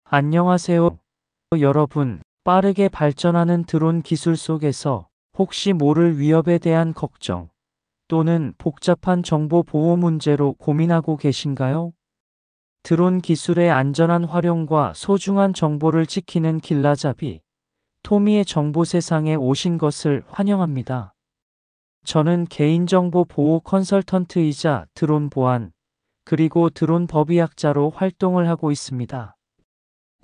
안녕하세요, 여러분. 빠르게 발전하는 드론 기술 속에서 혹시 모를 위협에 대한 걱정 또는 복잡한 정보 보호 문제로 고민하고 계신가요? 드론 기술의 안전한 활용과 소중한 정보를 지키는 길라잡이, 토미의 정보 세상에 오신 것을 환영합니다. 저는 개인정보 보호 컨설턴트이자 드론 보안, 그리고 드론 법의학자로 활동을 하고 있습니다.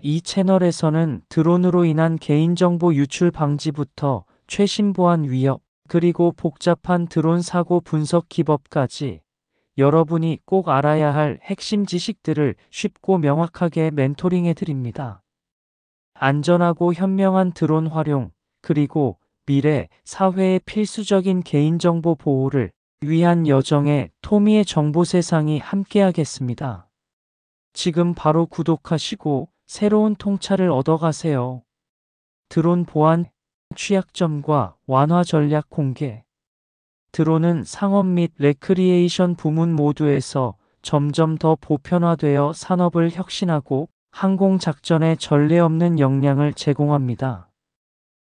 이 채널에서는 드론으로 인한 개인정보 유출 방지부터 최신 보안 위협, 그리고 복잡한 드론 사고 분석 기법까지 여러분이 꼭 알아야 할 핵심 지식들을 쉽고 명확하게 멘토링해 드립니다. 안전하고 현명한 드론 활용, 그리고 미래 사회의 필수적인 개인정보 보호를 위한 여정에 토미의 정보 세상이 함께하겠습니다. 지금 바로 구독하시고 새로운 통찰을 얻어가세요. 드론 보안 취약점과 완화 전략 공개. 드론은 상업 및 레크리에이션 부문 모두에서 점점 더 보편화되어 산업을 혁신하고 항공 작전에 전례 없는 역량을 제공합니다.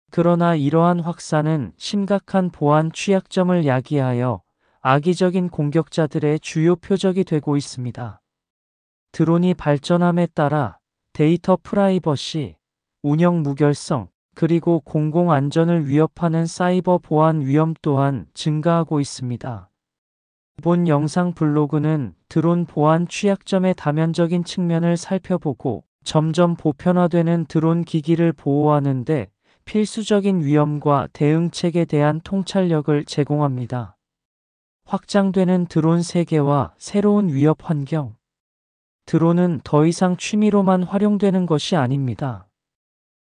그러나 이러한 확산은 심각한 보안 취약점을 야기하여 악의적인 공격자들의 주요 표적이 되고 있습니다. 드론이 발전함에 따라 데이터 프라이버시, 운영 무결성, 그리고 공공 안전을 위협하는 사이버 보안 위험 또한 증가하고 있습니다. 이번 영상 블로그는 드론 보안 취약점의 다면적인 측면을 살펴보고 점점 보편화되는 드론 기기를 보호하는 데 필수적인 위험과 대응책에 대한 통찰력을 제공합니다. 확장되는 드론 세계와 새로운 위협 환경. 드론은 더 이상 취미로만 활용되는 것이 아닙니다.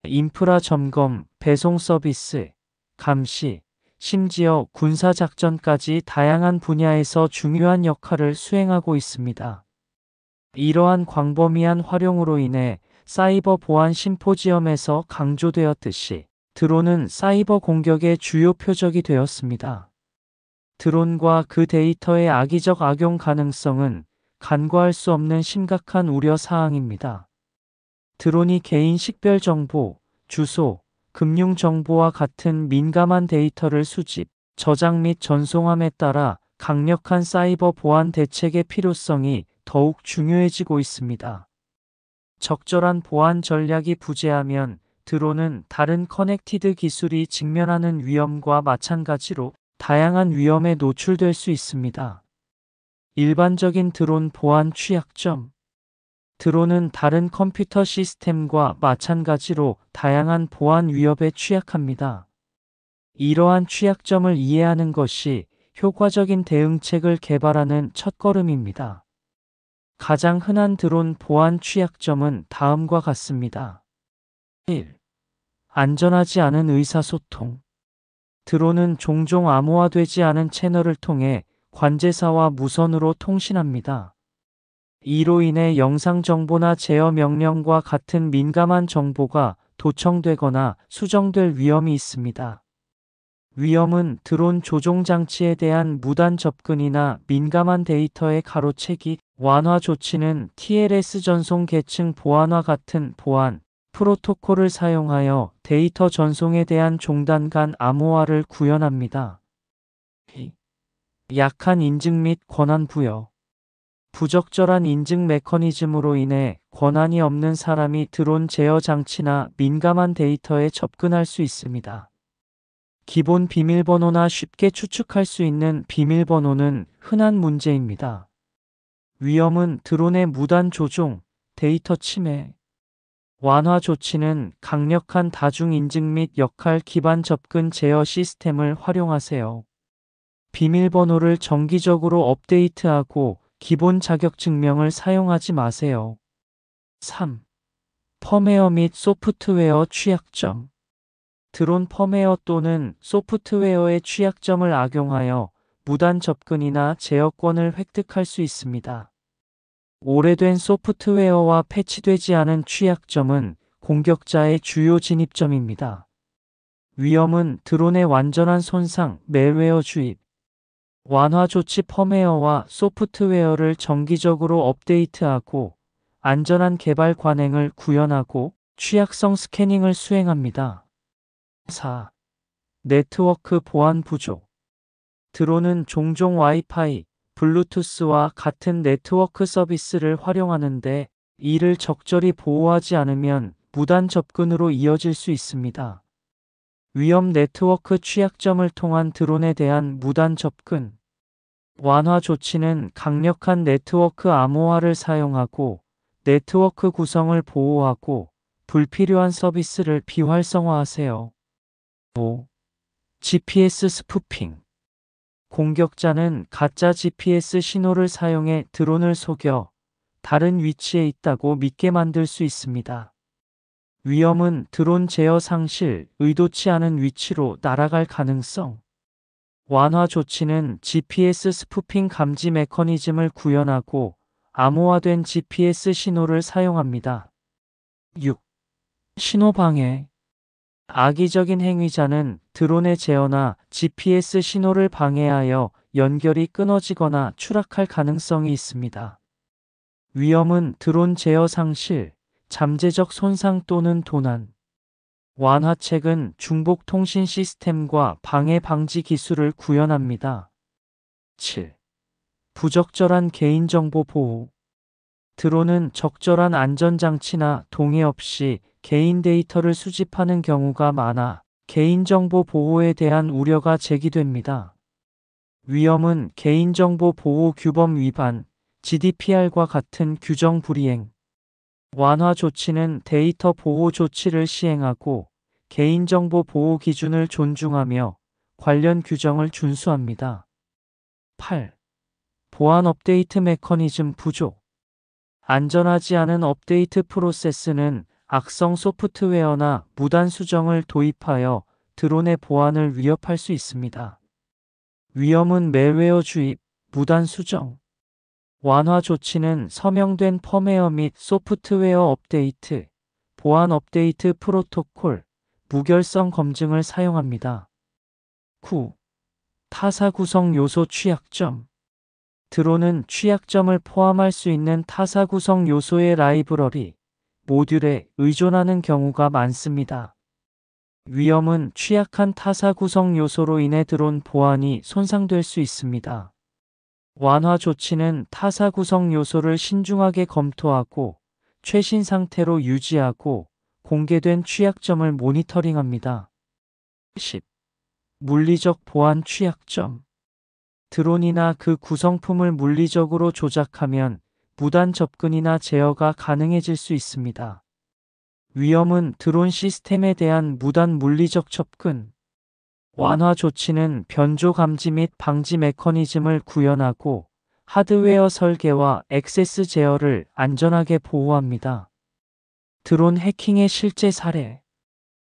인프라 점검, 배송 서비스, 감시, 심지어 군사작전까지 다양한 분야에서 중요한 역할을 수행하고 있습니다. 이러한 광범위한 활용으로 인해 사이버 보안 심포지엄에서 강조되었듯이 드론은 사이버 공격의 주요 표적이 되었습니다. 드론과 그 데이터의 악의적 악용 가능성은 간과할 수 없는 심각한 우려 사항입니다. 드론이 개인 식별 정보, 주소, 금융 정보와 같은 민감한 데이터를 수집, 저장 및 전송함에 따라 강력한 사이버 보안 대책의 필요성이 더욱 중요해지고 있습니다. 적절한 보안 전략이 부재하면 드론은 다른 커넥티드 기술이 직면하는 위험과 마찬가지로 다양한 위험에 노출될 수 있습니다. 일반적인 드론 보안 취약점. 드론은 다른 컴퓨터 시스템과 마찬가지로 다양한 보안 위협에 취약합니다. 이러한 취약점을 이해하는 것이 효과적인 대응책을 개발하는 첫걸음입니다. 가장 흔한 드론 보안 취약점은 다음과 같습니다. 1. 안전하지 않은 의사소통. 드론은 종종 암호화되지 않은 채널을 통해 관제사와 무선으로 통신합니다. 이로 인해 영상 정보나 제어 명령과 같은 민감한 정보가 도청되거나 수정될 위험이 있습니다. 위험은 드론 조종 장치에 대한 무단 접근이나 민감한 데이터의 가로채기, 완화 조치는 TLS 전송 계층 보안화 같은 보안 프로토콜을 사용하여 데이터 전송에 대한 종단 간 암호화를 구현합니다. 약한 인증 및 권한 부여. 부적절한 인증 메커니즘으로 인해 권한이 없는 사람이 드론 제어 장치나 민감한 데이터에 접근할 수 있습니다. 기본 비밀번호나 쉽게 추측할 수 있는 비밀번호는 흔한 문제입니다. 위험은 드론의 무단 조종, 데이터 침해. 완화 조치는 강력한 다중 인증 및 역할 기반 접근 제어 시스템을 활용하세요. 비밀번호를 정기적으로 업데이트하고 기본 자격증명을 사용하지 마세요. 3. 펌웨어 및 소프트웨어 취약점. 드론 펌웨어 또는 소프트웨어의 취약점을 악용하여 무단 접근이나 제어권을 획득할 수 있습니다. 오래된 소프트웨어와 패치되지 않은 취약점은 공격자의 주요 진입점입니다. 위험은 드론의 완전한 손상, 멜웨어 주입, 완화 조치 펌웨어와 소프트웨어를 정기적으로 업데이트하고 안전한 개발 관행을 구현하고 취약성 스캐닝을 수행합니다. 4. 네트워크 보안 부족. 드론은 종종 와이파이, 블루투스와 같은 네트워크 서비스를 활용하는데 이를 적절히 보호하지 않으면 무단 접근으로 이어질 수 있습니다. 위험 네트워크 취약점을 통한 드론에 대한 무단 접근. 완화 조치는 강력한 네트워크 암호화를 사용하고 네트워크 구성을 보호하고 불필요한 서비스를 비활성화하세요. 5. GPS 스푸핑. 공격자는 가짜 GPS 신호를 사용해 드론을 속여 다른 위치에 있다고 믿게 만들 수 있습니다. 위험은 드론 제어 상실, 의도치 않은 위치로 날아갈 가능성. 완화 조치는 GPS 스푸핑 감지 메커니즘을 구현하고 암호화된 GPS 신호를 사용합니다. 6. 신호 방해. 악의적인 행위자는 드론의 제어나 GPS 신호를 방해하여 연결이 끊어지거나 추락할 가능성이 있습니다. 위험은 드론 제어 상실, 잠재적 손상 또는 도난. 완화책은 중복 통신 시스템과 방해 방지 기술을 구현합니다. 7. 부적절한 개인정보 보호. 드론은 적절한 안전장치나 동의 없이 개인 데이터를 수집하는 경우가 많아 개인정보 보호에 대한 우려가 제기됩니다. 위험은 개인정보 보호 규범 위반, GDPR과 같은 규정 불이행. 완화 조치는 데이터 보호 조치를 시행하고 개인정보 보호 기준을 존중하며 관련 규정을 준수합니다. 8. 보안 업데이트 메커니즘 부족. 안전하지 않은 업데이트 프로세스는 악성 소프트웨어나 무단 수정을 도입하여 드론의 보안을 위협할 수 있습니다. 위험은 멜웨어 주입, 무단 수정. 완화 조치는 서명된 펌웨어 및 소프트웨어 업데이트, 보안 업데이트 프로토콜, 무결성 검증을 사용합니다. 9. 타사 구성 요소 취약점. 드론은 취약점을 포함할 수 있는 타사 구성 요소의 라이브러리, 모듈에 의존하는 경우가 많습니다. 위험은 취약한 타사 구성 요소로 인해 드론 보안이 손상될 수 있습니다. 완화 조치는 타사 구성 요소를 신중하게 검토하고 최신 상태로 유지하고 공개된 취약점을 모니터링합니다. 10. 물리적 보안 취약점. 드론이나 그 구성품을 물리적으로 조작하면 무단 접근이나 제어가 가능해질 수 있습니다. 위험은 드론 시스템에 대한 무단 물리적 접근. 완화 조치는 변조 감지 및 방지 메커니즘을 구현하고 하드웨어 설계와 액세스 제어를 안전하게 보호합니다. 드론 해킹의 실제 사례.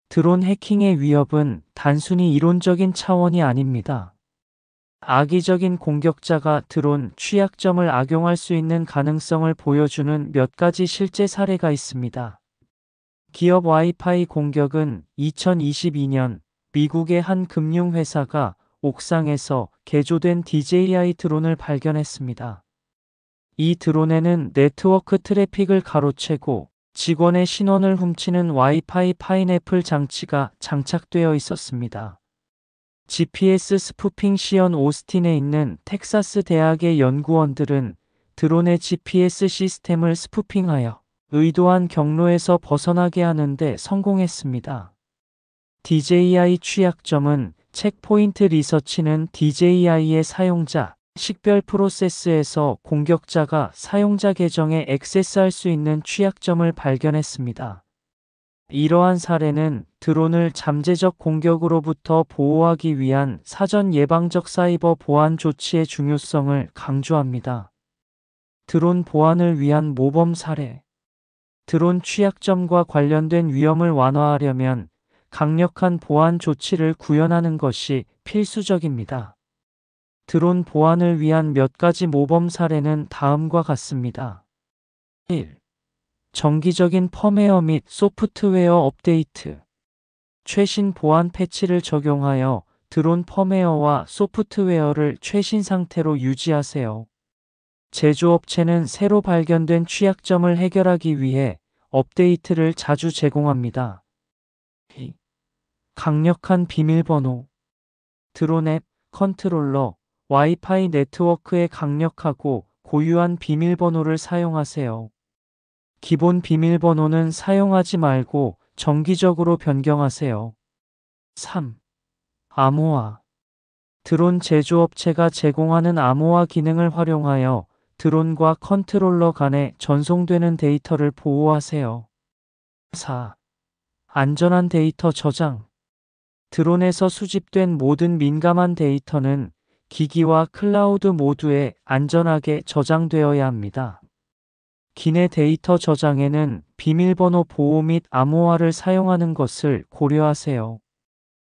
드론 해킹의 위협은 단순히 이론적인 차원이 아닙니다. 악의적인 공격자가 드론 취약점을 악용할 수 있는 가능성을 보여주는 몇 가지 실제 사례가 있습니다. 기업 와이파이 공격은 2022년 미국의 한 금융회사가 옥상에서 개조된 DJI 드론을 발견했습니다. 이 드론에는 네트워크 트래픽을 가로채고 직원의 신원을 훔치는 와이파이 파인애플 장치가 장착되어 있었습니다. GPS 스푸핑 시연 오스틴에 있는 텍사스 대학의 연구원들은 드론의 GPS 시스템을 스푸핑하여 의도한 경로에서 벗어나게 하는데 성공했습니다. DJI 취약점은 체크포인트 리서치는 DJI의 사용자 식별 프로세스에서 공격자가 사용자 계정에 액세스할 수 있는 취약점을 발견했습니다. 이러한 사례는 드론을 잠재적 공격으로부터 보호하기 위한 사전 예방적 사이버 보안 조치의 중요성을 강조합니다. 드론 보안을 위한 모범 사례. 드론 취약점과 관련된 위험을 완화하려면 강력한 보안 조치를 구현하는 것이 필수적입니다. 드론 보안을 위한 몇 가지 모범 사례는 다음과 같습니다. 1. 정기적인 펌웨어 및 소프트웨어 업데이트. 최신 보안 패치를 적용하여 드론 펌웨어와 소프트웨어를 최신 상태로 유지하세요. 제조업체는 새로 발견된 취약점을 해결하기 위해 업데이트를 자주 제공합니다. 강력한 비밀번호. 드론 앱, 컨트롤러, 와이파이 네트워크에 강력하고 고유한 비밀번호를 사용하세요. 기본 비밀번호는 사용하지 말고 정기적으로 변경하세요. 3. 암호화. 드론 제조업체가 제공하는 암호화 기능을 활용하여 드론과 컨트롤러 간에 전송되는 데이터를 보호하세요. 4. 안전한 데이터 저장. 드론에서 수집된 모든 민감한 데이터는 기기와 클라우드 모두에 안전하게 저장되어야 합니다. 기내 데이터 저장에는 비밀번호 보호 및 암호화를 사용하는 것을 고려하세요.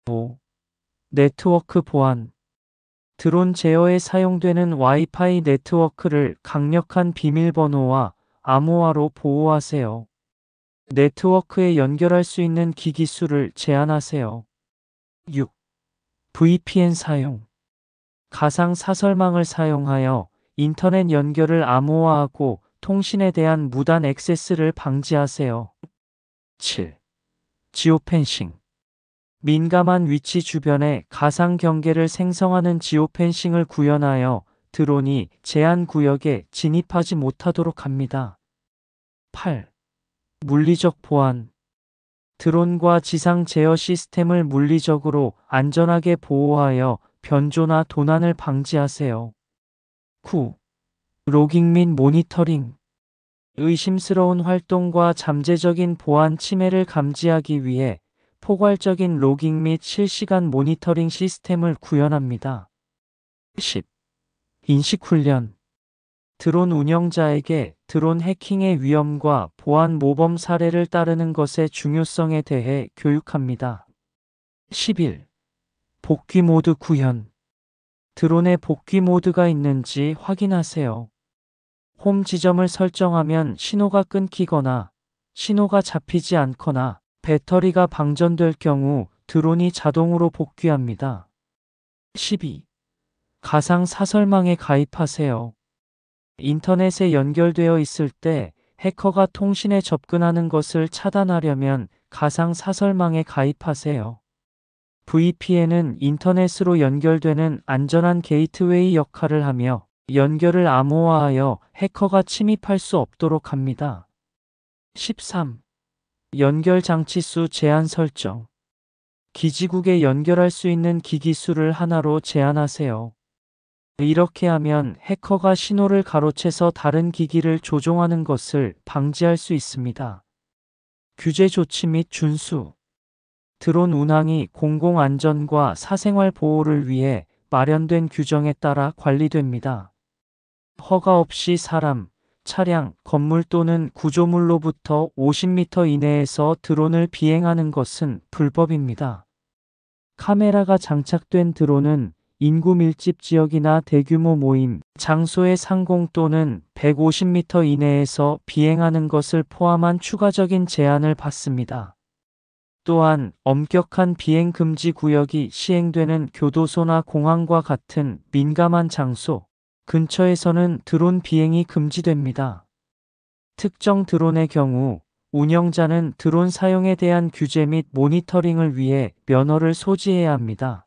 5. 네트워크 보안. 드론 제어에 사용되는 와이파이 네트워크를 강력한 비밀번호와 암호화로 보호하세요. 네트워크에 연결할 수 있는 기기 수를 제한하세요. 6. VPN 사용. 가상 사설망을 사용하여 인터넷 연결을 암호화하고 통신에 대한 무단 액세스를 방지하세요. 7. 지오펜싱. 민감한 위치 주변에 가상 경계를 생성하는 지오펜싱을 구현하여 드론이 제한 구역에 진입하지 못하도록 합니다. 8. 물리적 보안. 드론과 지상 제어 시스템을 물리적으로 안전하게 보호하여 변조나 도난을 방지하세요. 9. 로깅 및 모니터링. 의심스러운 활동과 잠재적인 보안 침해를 감지하기 위해 포괄적인 로깅 및 실시간 모니터링 시스템을 구현합니다. 10. 인식 훈련. 드론 운영자에게 드론 해킹의 위험과 보안 모범 사례를 따르는 것의 중요성에 대해 교육합니다. 11. 복귀 모드 구현. 드론에 복귀 모드가 있는지 확인하세요. 홈 지점을 설정하면 신호가 끊기거나 신호가 잡히지 않거나 배터리가 방전될 경우 드론이 자동으로 복귀합니다. 12. 가상 사설망에 가입하세요. 인터넷에 연결되어 있을 때 해커가 통신에 접근하는 것을 차단하려면 가상 사설망에 가입하세요. VPN은 인터넷으로 연결되는 안전한 게이트웨이 역할을 하며 연결을 암호화하여 해커가 침입할 수 없도록 합니다. 13. 연결 장치 수 제한 설정. 기지국에 연결할 수 있는 기기 수를 하나로 제한하세요. 이렇게 하면 해커가 신호를 가로채서 다른 기기를 조종하는 것을 방지할 수 있습니다. 규제 조치 및 준수. 드론 운항이 공공안전과 사생활 보호를 위해 마련된 규정에 따라 관리됩니다. 허가 없이 사람, 차량, 건물 또는 구조물로부터 50m 이내에서 드론을 비행하는 것은 불법입니다. 카메라가 장착된 드론은 인구 밀집 지역이나 대규모 모임, 장소의 상공 또는 150m 이내에서 비행하는 것을 포함한 추가적인 제한을 받습니다. 또한 엄격한 비행 금지 구역이 시행되는 교도소나 공항과 같은 민감한 장소, 근처에서는 드론 비행이 금지됩니다. 특정 드론의 경우 운영자는 드론 사용에 대한 규제 및 모니터링을 위해 면허를 소지해야 합니다.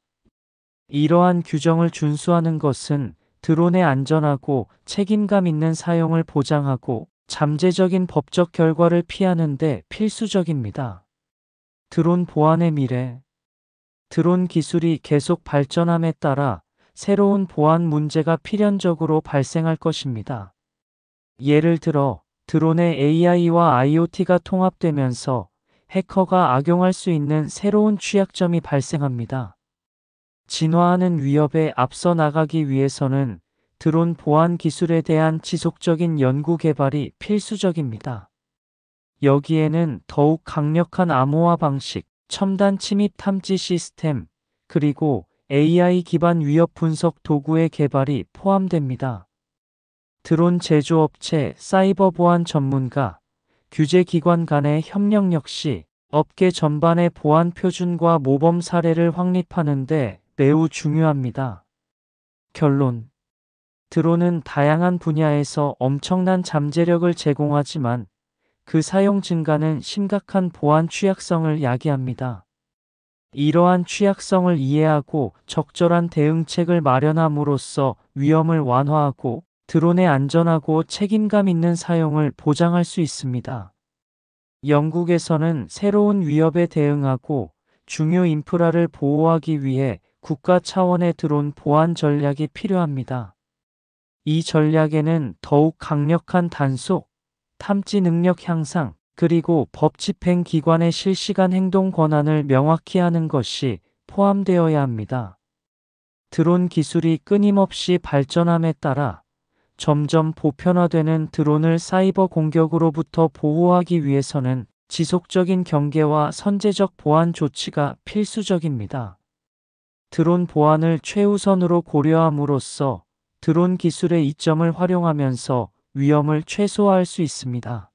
이러한 규정을 준수하는 것은 드론의 안전하고 책임감 있는 사용을 보장하고 잠재적인 법적 결과를 피하는 데 필수적입니다. 드론 보안의 미래. 드론 기술이 계속 발전함에 따라 새로운 보안 문제가 필연적으로 발생할 것입니다. 예를 들어 드론의 AI와 IoT가 통합되면서 해커가 악용할 수 있는 새로운 취약점이 발생합니다. 진화하는 위협에 앞서 나가기 위해서는 드론 보안 기술에 대한 지속적인 연구 개발이 필수적입니다. 여기에는 더욱 강력한 암호화 방식, 첨단 침입 탐지 시스템, 그리고 AI 기반 위협 분석 도구의 개발이 포함됩니다. 드론 제조업체, 사이버 보안 전문가, 규제기관 간의 협력 역시 업계 전반의 보안 표준과 모범 사례를 확립하는 데 매우 중요합니다. 결론. 드론은 다양한 분야에서 엄청난 잠재력을 제공하지만 그 사용 증가는 심각한 보안 취약성을 야기합니다. 이러한 취약성을 이해하고 적절한 대응책을 마련함으로써 위험을 완화하고 드론의 안전하고 책임감 있는 사용을 보장할 수 있습니다. 영국에서는 새로운 위협에 대응하고 중요 인프라를 보호하기 위해 국가 차원의 드론 보안 전략이 필요합니다. 이 전략에는 더욱 강력한 단속, 탐지 능력 향상, 그리고 법 집행 기관의 실시간 행동 권한을 명확히 하는 것이 포함되어야 합니다. 드론 기술이 끊임없이 발전함에 따라 점점 보편화되는 드론을 사이버 공격으로부터 보호하기 위해서는 지속적인 경계와 선제적 보안 조치가 필수적입니다. 드론 보안을 최우선으로 고려함으로써 드론 기술의 이점을 활용하면서 위험을 최소화할 수 있습니다.